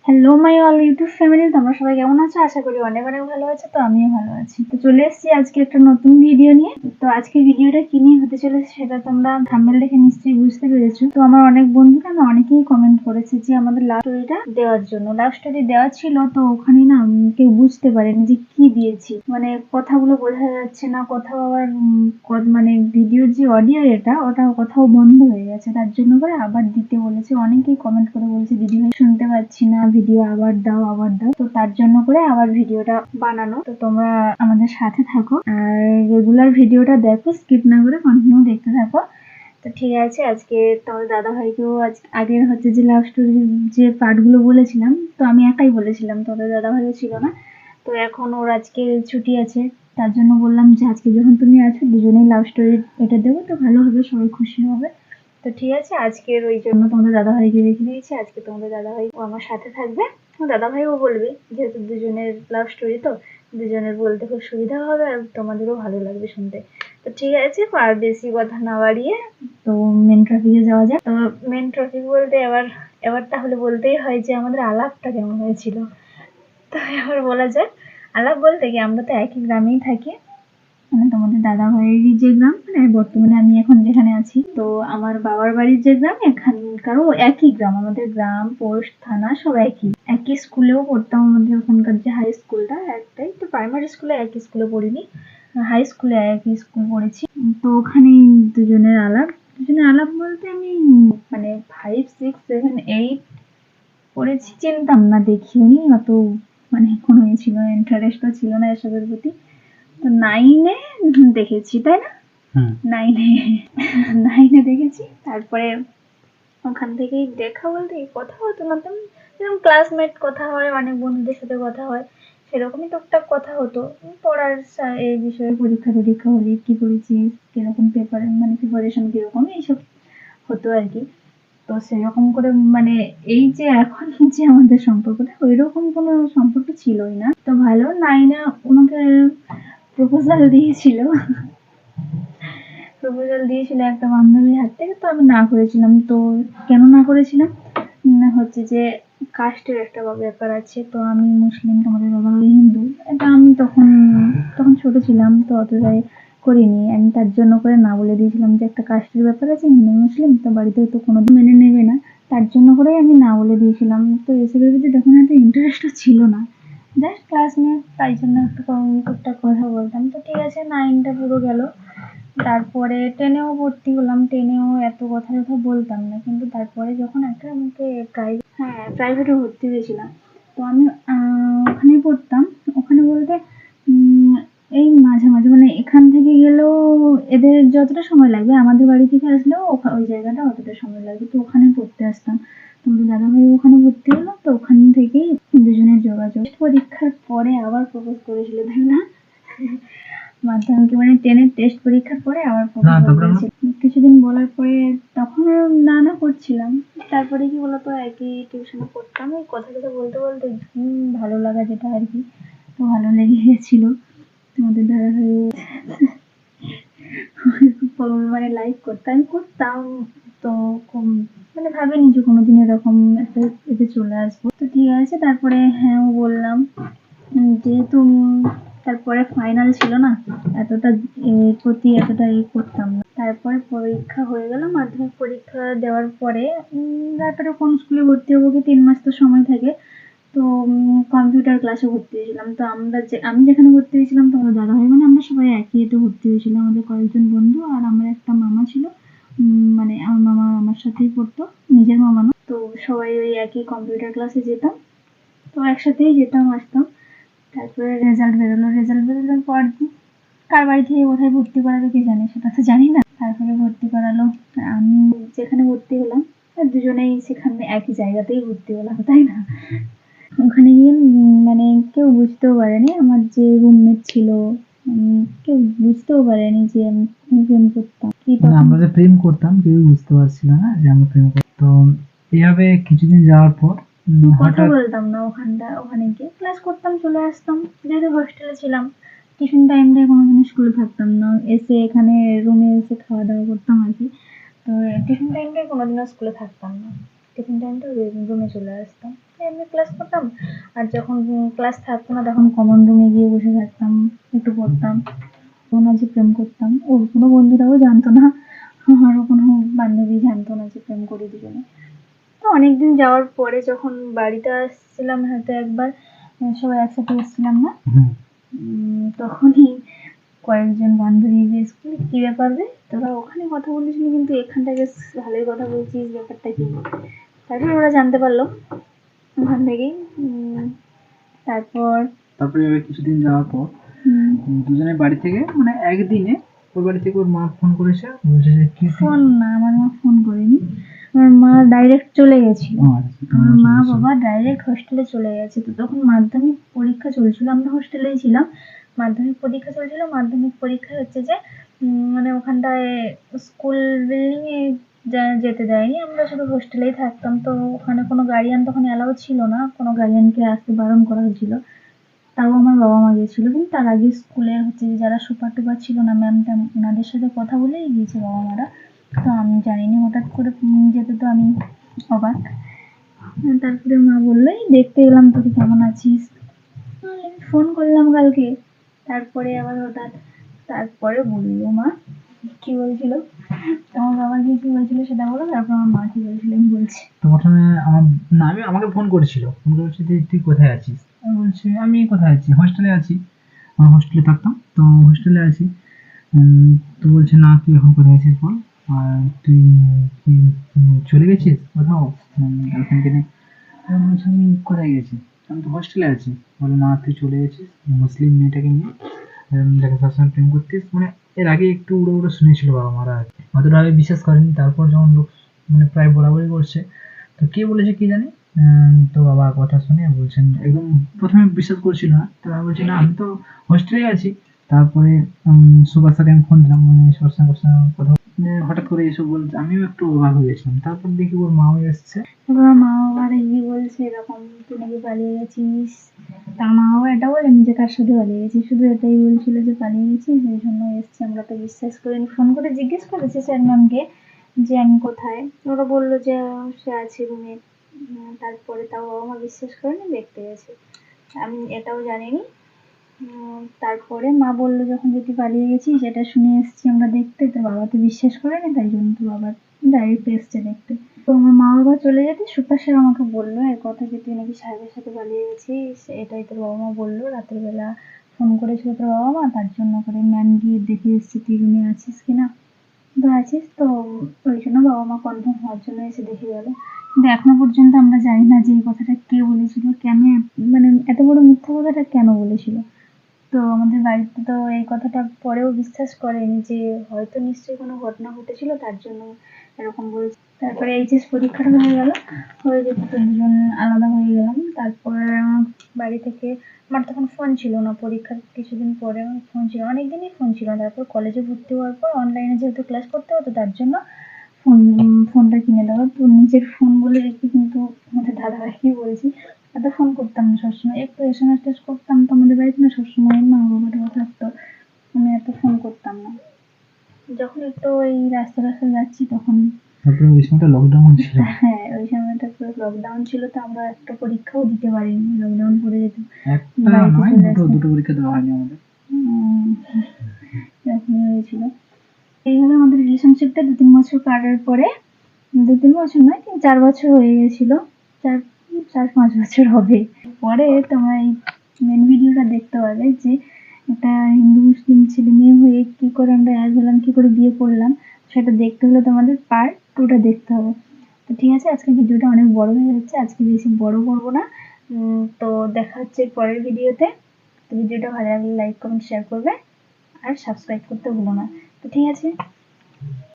Hello my all YouTube family, তোমরা সবাই কেমন আছো? আশা করি অনেক অনেক ভালো আছো। তো আমিও ভালো আছি। তো চলে এসেছি আজকে একটা নতুন ভিডিও নিয়ে। তো আজকে ভিডিওটা কি নিয়ে হতে চলেছে সেটা তোমরা থাম্বনেল দেখে নিশ্চয়ই বুঝতে পেরেছো। তো আমার অনেক বন্ধুরা না অনেকেই কমেন্ট করেছে যে আমাদের লাভ স্টোরিটা দেওয়ার জন্য। লাভ স্টোরি দেওয়া ছিল, তো ওখানে না কেউ বুঝতে পারেনি যে কি দিয়েছি, মানে কথাগুলো বোঝা যাচ্ছে না, কোথাও আবার মানে ভিডিওর যে অডিও ওটা কোথাও বন্ধ হয়ে গেছে, তার জন্য করে আবার দিতে বলেছে। অনেকেই কমেন্ট করে বলছে দিদি ভাই শুনতে পাচ্ছি না, ভিডিও আবার দাও আবার দাও। তো তার জন্য করে আবার ভিডিওটা বানানো। তো তোমরা আমাদের সাথে থাকো আর রেগুলার ভিডিওটা দেখো, স্কিপ না করে কন্টিনিউ দেখতে থাকো। তো ঠিক আছে, আজকে তোমার দাদা ভাইকেও আগের হচ্ছে যে লাভ স্টোরির যে পার্টগুলো বলেছিলাম, তো আমি একাই বলেছিলাম, তোমাদের দাদা ভাইও ছিল না। তো এখন ওর আজকে ছুটি আছে, তার জন্য বললাম যে আজকে যখন তুমি আছো দুজনেই লাভ স্টোরি এটা দেবো, তো ভালো হবে, সবাই খুশি হবে। তো ঠিক আছে, আজকের ওই জন্য তোমাদের দাদা ভাইকে রেখে দিয়েছি। আজকে তোমাদের দাদা ভাই ও আমার সাথে থাকবে, দাদা ভাইও বলবে, যেহেতু দুজনের লাভ স্টোরি, তো দুজনের বলতে খুব সুবিধা হবে আর তোমাদেরও ভালো লাগবে শুনতে। তো ঠিক আছে, আর বেশি কথা না বাড়িয়ে তো মেন টপিকে যাওয়া যাক। তো মেন টপিক বলতে এবার এবার তাহলে বলতেই হয় যে আমাদের আলাপটা কেমন হয়েছিল। তো এবার বলা যাক। আলাপ বলতে কি, আমরা তো একই গ্রামেই থাকি, মানে তোমাদের দাদা ভাইয়েরই যে গ্রাম, মানে বর্তমানে আমি এখন যেখানে আছি, তো আমার বাবার বাড়ির যে গ্রাম এখানকারও একই গ্রাম। আমাদের গ্রাম, পোস্ট, থানা সব একই। একই স্কুলেও পড়তাম, আমাদের ওখানকার যে হাই স্কুলটা একটাই। তো প্রাইমারি স্কুলে একই স্কুলে পড়িনি, হাই স্কুলে একই স্কুল পড়েছি। তো ওখানে দুজনের আলাপ বলতে আমি মানে 5, 6, 7, 8 পড়েছি, চিনতাম না, দেখিনি অত, মানে কোনো ছিল ইন্টারেস্টও ছিল না এসবের প্রতি। তো 9-এ দেখেছি, তাই না? 9-এ 9-এ দেখেছি। তারপরে ওখান থেকেই দেখা বলতে কথা হতো না, তেমন যেরকম ক্লাসমেট কথা হয়, অনেক বন্ধুদের সাথে কথা হয়, সেরকমই টুকটাক কথা হতো। পড়ার এই বিষয়ে পরীক্ষা টরীক্ষা হলে কি করেছিস, কিরকম পেপার, মানে প্রিপারেশন কিরকম, এইসব হতো আর কি। তো সেরকম করে মানে এই যে এখন যে আমাদের সম্পর্কটা, ওইরকম কোনো সম্পর্ক ছিলই না। তো ভালো 9-এ ওনাকে প্রপোজাল দিয়েছিল, একটা বান্ধবীর হাত থেকে। তো আমি না করেছিলাম। তো কেন না করেছিলাম, হচ্ছে যে কাস্টের একটা ব্যাপার আছে। তো আমি মুসলিম, তোমাদের বাবা হিন্দু, এটা আমি তখন তখন ছোট ছিলাম, তো অতটাই করিনি। আমি তার জন্য করে না বলে দিয়েছিলাম যে একটা কাস্টের ব্যাপার আছে, হিন্দু মুসলিম, তো বাড়িতে তো কোনোদিন মেনে নেবে না, তার জন্য করেই আমি না বলে দিয়েছিলাম। তো এসবের প্রতি তখন এত ইন্টারেস্টও ছিল না, জাস্ট ক্লাসমেট, তাই জন্য একটু টুকটাক কথা বলতাম। তো ঠিক আছে, 9টা পুরো গেল। তারপরে 10-এও ভর্তি হলাম। 10-এও এত কথা বলতাম না, কিন্তু তারপরে যখন একটা আমাকে প্রাইভেটে ভর্তি হয়েছিলাম, তো আমি ওখানেই পড়তাম। ওখানে বলতে এই মাঝে মাঝে, মানে এখান থেকে গেলেও এদের যতটা সময় লাগবে, আমাদের বাড়ি থেকে আসলেও ওই জায়গাটা অতটা সময় লাগবে। তো ওখানে পড়তে আসতাম। তোমাদের দাদা ভাই ওখানে ভর্তি হলো, তো ওখান থেকেই দুজনের যোগাযোগ। পরীক্ষার পরে আবার প্রপোজ করেছিল, তাই না? মাধ্যমিকে, মানে 10-এর টেস্ট পরীক্ষার পরে আবার প্রপোজ করেছিল। কিছুদিন বলার পরে তখন না না করছিলাম। তারপরে কি বলতো, একই টিউশনে পড়তাম, ওই কথা বলতে বলতে ভালো লাগা যেটা আর কি, তো ভালো লেগে গেছিল। তোমাদের দাদা ভাই মানে লাইক করতাম। তো মানে ভাবিনি যে কোনোদিন এরকম একটা এতে চলে আসবো। তো ঠিক আছে, তারপরে হ্যাঁ বললাম। যেহেতু তারপরে ফাইনাল ছিল না, এতটা প্রতি এতটা করতাম না। তারপরে পরীক্ষা হয়ে গেল, মাধ্যমিক পরীক্ষা দেওয়ার পরে তারপরে কোন স্কুলে ভর্তি হবো, কি 3 মাস তো সময় থাকে। তো কম্পিউটার ক্লাসে ভর্তি হয়েছিলাম। তো আমি যেখানে ভর্তি হয়েছিলাম, তো আমার দাদা ভাই, মানে আমরা সবাই একই এতে ভর্তি হয়েছিলাম। আমাদের কয়েকজন বন্ধু আর আমার একটা মামা ছিল, মানে আমার মামা আমার সাথেই পড়তো, নিজের মামা না। তো সবাই ওই একই কম্পিউটার ক্লাসে যেতাম, তো একসাথেই যেতাম আসতাম। তারপরে রেজাল্ট বেরোনোর পর কার বাড়ি থেকে কোথায় ভর্তি করাবে কে জানে, সেটা তো জানি না। তারপরে ভর্তি করালো, আমি যেখানে ভর্তি হলাম দুজনেই সেখানে একই জায়গাতেই ভর্তি হলাম, তাই না? ওখানে গিয়ে মানে কেউ বুঝতেও পারেনি, আমার যে রুমমেট ছিল কেউ বুঝতেও পারেনি যে আমি প্রেম করতাম। আমরা যে প্রেম করতাম কেউ বুঝতে পারছিল না যে আমরা প্রেম করতাম। তো এইভাবে কিছুদিন যাওয়ার পর কথা বলতাম না ওখানে গিয়ে ক্লাস করতাম, চলে আসতাম। যেহেতু হোস্টেলে ছিলাম, টিফিন টাইমটা কোনোদিন স্কুলে থাকতাম না, এসে এখানে রুমে এসে খাওয়া দাওয়া করতাম আর কি। তো টিফিন টাইমটা কোনোদিনও স্কুলে থাকতাম না, টিফিন টাইমটা রুমে চলে আসতাম। এমনি ক্লাস করতাম। আর যখন ক্লাস থাকতো না তখন কমন রুমে গিয়ে বসে থাকতাম, একটু পড়তাম। ওনা যে প্রেম করতাম, ওর কোনো বন্ধুরাও জানতো না, আমারও কোনো বান্ধবী জানতো না যে প্রেম করি দুজনে। তো অনেকদিন যাওয়ার পরে যখন বাড়িতে আসছিলাম হয়তো একবার, সবাই একসাথে এসেছিলাম না, তখনই কয়েকজন বান্ধবী বেশ কি ব্যাপার রে, তোরা ওখানে কথা বলিসনি কিন্তু এখানটা বেশ ভালোই কথা বলছিস, ব্যাপারটা কি? তারপরে ওরা জানতে পারলো ওখান থেকেই। তারপরে এবার কিছুদিন যাওয়ার পর দুজনের বাড়ি থেকে মানে একদিনে ওর বাড়ি থেকে ওর মা ফোন করেছে, বলছে যে কি ফোন না, আমার মা ফোন করেনি, আমার মা ডাইরেক্ট চলে গেছিল। আমার মা বাবা ডাইরেক্ট হোস্টেলে চলে গেছে। তো তখন মাধ্যমিক পরীক্ষা চলছিল, আমরা হোস্টেলেই ছিলাম। মাধ্যমিক পরীক্ষা চলছিল, মাধ্যমিক পরীক্ষা হচ্ছে যে মানে ওখানটায় স্কুল বিল্ডিং এ যেতে দেয়নি, আমরা শুধু হোস্টেলেই থাকতাম। তো ওখানে কোনো গার্ডিয়ান তখন অ্যালাউ ছিল না, কোনো গার্ডিয়ানকে আসতে বারণ করা হয়েছিল। তাও আমার বাবা মা গেছিল, কিন্তু তার আগে স্কুলের হচ্ছে যে যারা সুপার টুপার ছিল না, ম্যাম ট্যাম, ওনাদের সাথে কথা বলেই গিয়েছে বাবা মারা। তো আমি জানিনি, হঠাৎ করে যেতে তো আমি অবাক। তারপরে মা বললো এই দেখতে এলাম তুই কেমন আছিস, ফোন করলাম কালকে। তারপরে আবার হঠাৎ তারপরে বললো মা কি বলছিল, আমার বাবা কি কি বলছিল সেটা বলো, তারপর আমার মা কি বলছিল আমি বলছি। তো প্রথমে আমাকে ফোন করেছিল, ফোন করেছে যে তুই কোথায় আছিস, আমি বলছি আমি কোথায় আছি, হোস্টেলে আছি। আমার হোস্টেলে থাকতাম, তো হোস্টেলে আছি। তো বলছে না তুই এখন কোথায় আছিস বল, আর তুই কি চলে গেছিস কোথাও গার্লফ্রেন্ডকে নিয়ে? আমি বলছি আমি কোথায় গেছি, আমি তো হোস্টেলে আছি। বলে না তুই চলে গেছিস মুসলিম মেয়েটাকে নিয়ে, যাকে সবসময় প্রেম করতিস। মানে এর আগে একটু উড়ো উড়ো শুনেছিল বাবা মারা, অতটা আগে বিশ্বাস করেনি। তারপর যখন লোক মানে প্রায় বরাবরই করছে, তো কে বলেছে কি জানি। তো বাবা কথা শুনে বলছেন, একদম প্রথমে বিশ্বাস করছিল না, তো আমি বলছি না আমি তো হোস্টেলে আছি। তারপরে সুভাষকে আমি ফোন দিলাম, মানে সবার সঙ্গে কথা হঠাৎ করে এসব বলছে, আমিও একটু অবাক হয়ে গেছিলাম। তারপর দেখি ওর মাও এসছে। এবার মা বাবার কি বলছে এরকম তুই নাকি পালিয়ে গেছিস, তার মা বাবা এটা বলেনি যে কার সাথে পালিয়ে গেছিস, শুধু এটাই বলছিল যে পালিয়ে গেছিস এই জন্য এসছে। আমরা তো বিশ্বাস করিনি, ফোন করে জিজ্ঞেস করেছে স্যার ম্যামকে যে আমি কোথায়, ওরা বললো যে সে আছে রুমে। তারপরে তাও বাবা মা বিশ্বাস করেনি, দেখতে গেছে, আমি এটাও জানিনি। তারপরে মা বললো যখন যদি পালিয়ে গেছিস সেটা শুনে এসছি আমরা দেখতে, তো বাবা তো বিশ্বাস করেনি, তাই জন্য তো বাবা ডাইরেক্ট এসছে দেখতে। তো আমার মা বাবা চলে যেতে সুপার স্যার আমাকে বললো এর কথা যে তুই নাকি সাহেবের সাথে পালিয়ে গেছিস, এটাই তোর বাবা মা বললো, রাতের বেলা ফোন করেছিল তোর বাবা মা, তার জন্য করে ম্যাম গিয়ে দেখে এসছে তুই রুমে আছিস কিনা। তো আছিস তো, ওই জন্য বাবা মা কনফার্ম হওয়ার জন্য এসে দেখে গেল। কিন্তু এখনো পর্যন্ত আমরা জানি না যে এই কথাটা কে বলেছিল, কেন, মানে এত বড় মিথ্যা কথাটা কেন বলেছিল। তো আমাদের বাড়িতে তো এই কথাটা পরেও বিশ্বাস করেনি, যে হয়তো নিশ্চয়ই কোনো ঘটনা ঘটেছিল তার জন্য এরকম বলছে। তারপরে এইচএস পরীক্ষাটা হয়ে গেল, হয়ে যেতে তো দুজন আলাদা হয়ে গেলাম। তারপরে আমার বাড়ি থেকে, আমার তখন ফোন ছিল না, পরীক্ষার কিছুদিন পরে আমার ফোন ছিল, অনেকদিনই ফোন ছিল। তারপর কলেজে ভর্তি হওয়ার পর অনলাইনে যেহেতু ক্লাস করতে হতো তার জন্য ফোনটা কিনে দেওয়া। তো নিজের ফোন বলে রেখে কিন্তু আমাদের দাদাভাইকে বলছি, এত ফোন করতাম না সবসময়, একটু এসএমএস টেস্ট করতাম, তো আমাদের বাড়িতে না সবসময় মা বাবাটাও থাকতো, আমি এত ফোন করতাম না। যখন একটু ওই রাস্তা রাস্তা যাচ্ছি তখন। তারপরে ওই সময়টা লকডাউন ছিল। হ্যাঁ ওই সময়টা পুরো লকডাউন ছিল, তো আমরা একটা পরীক্ষাও দিতে পারিনি, লকডাউন পড়ে যেত। একটা নয় দুটো পরীক্ষা দেওয়া হয়নি আমাদের। এরকমই হয়েছিল। এইভাবে আমাদের রিলেশনশিপটা 2-3 বছর কাটার পরে, 2-3 বছর নয় 3-4 বছর হয়ে গেছিল, 4-5 বছর হবে। পরে তোমরা এই মেন ভিডিওটা দেখতে পাবে যে একটা হিন্দু মুসলিম ছেলে মেয়ে হয়ে কি করে আমরা এক হলাম, কি করে বিয়ে করলাম, সেটা দেখতে হলে তোমাদের পার্ট 2টা দেখতে হবে। তো ঠিক আছে, আজকে ভিডিওটা অনেক বড় হয়ে যাচ্ছে, আজকে বেশি বড় করবো না। তো দেখা হচ্ছে পরের ভিডিওতে। তো ভিডিওটা ভালো লাগলে লাইক কমেন্ট শেয়ার করবে, আর সাবস্ক্রাইব করতে ভুলো না। তো ঠিক আছে।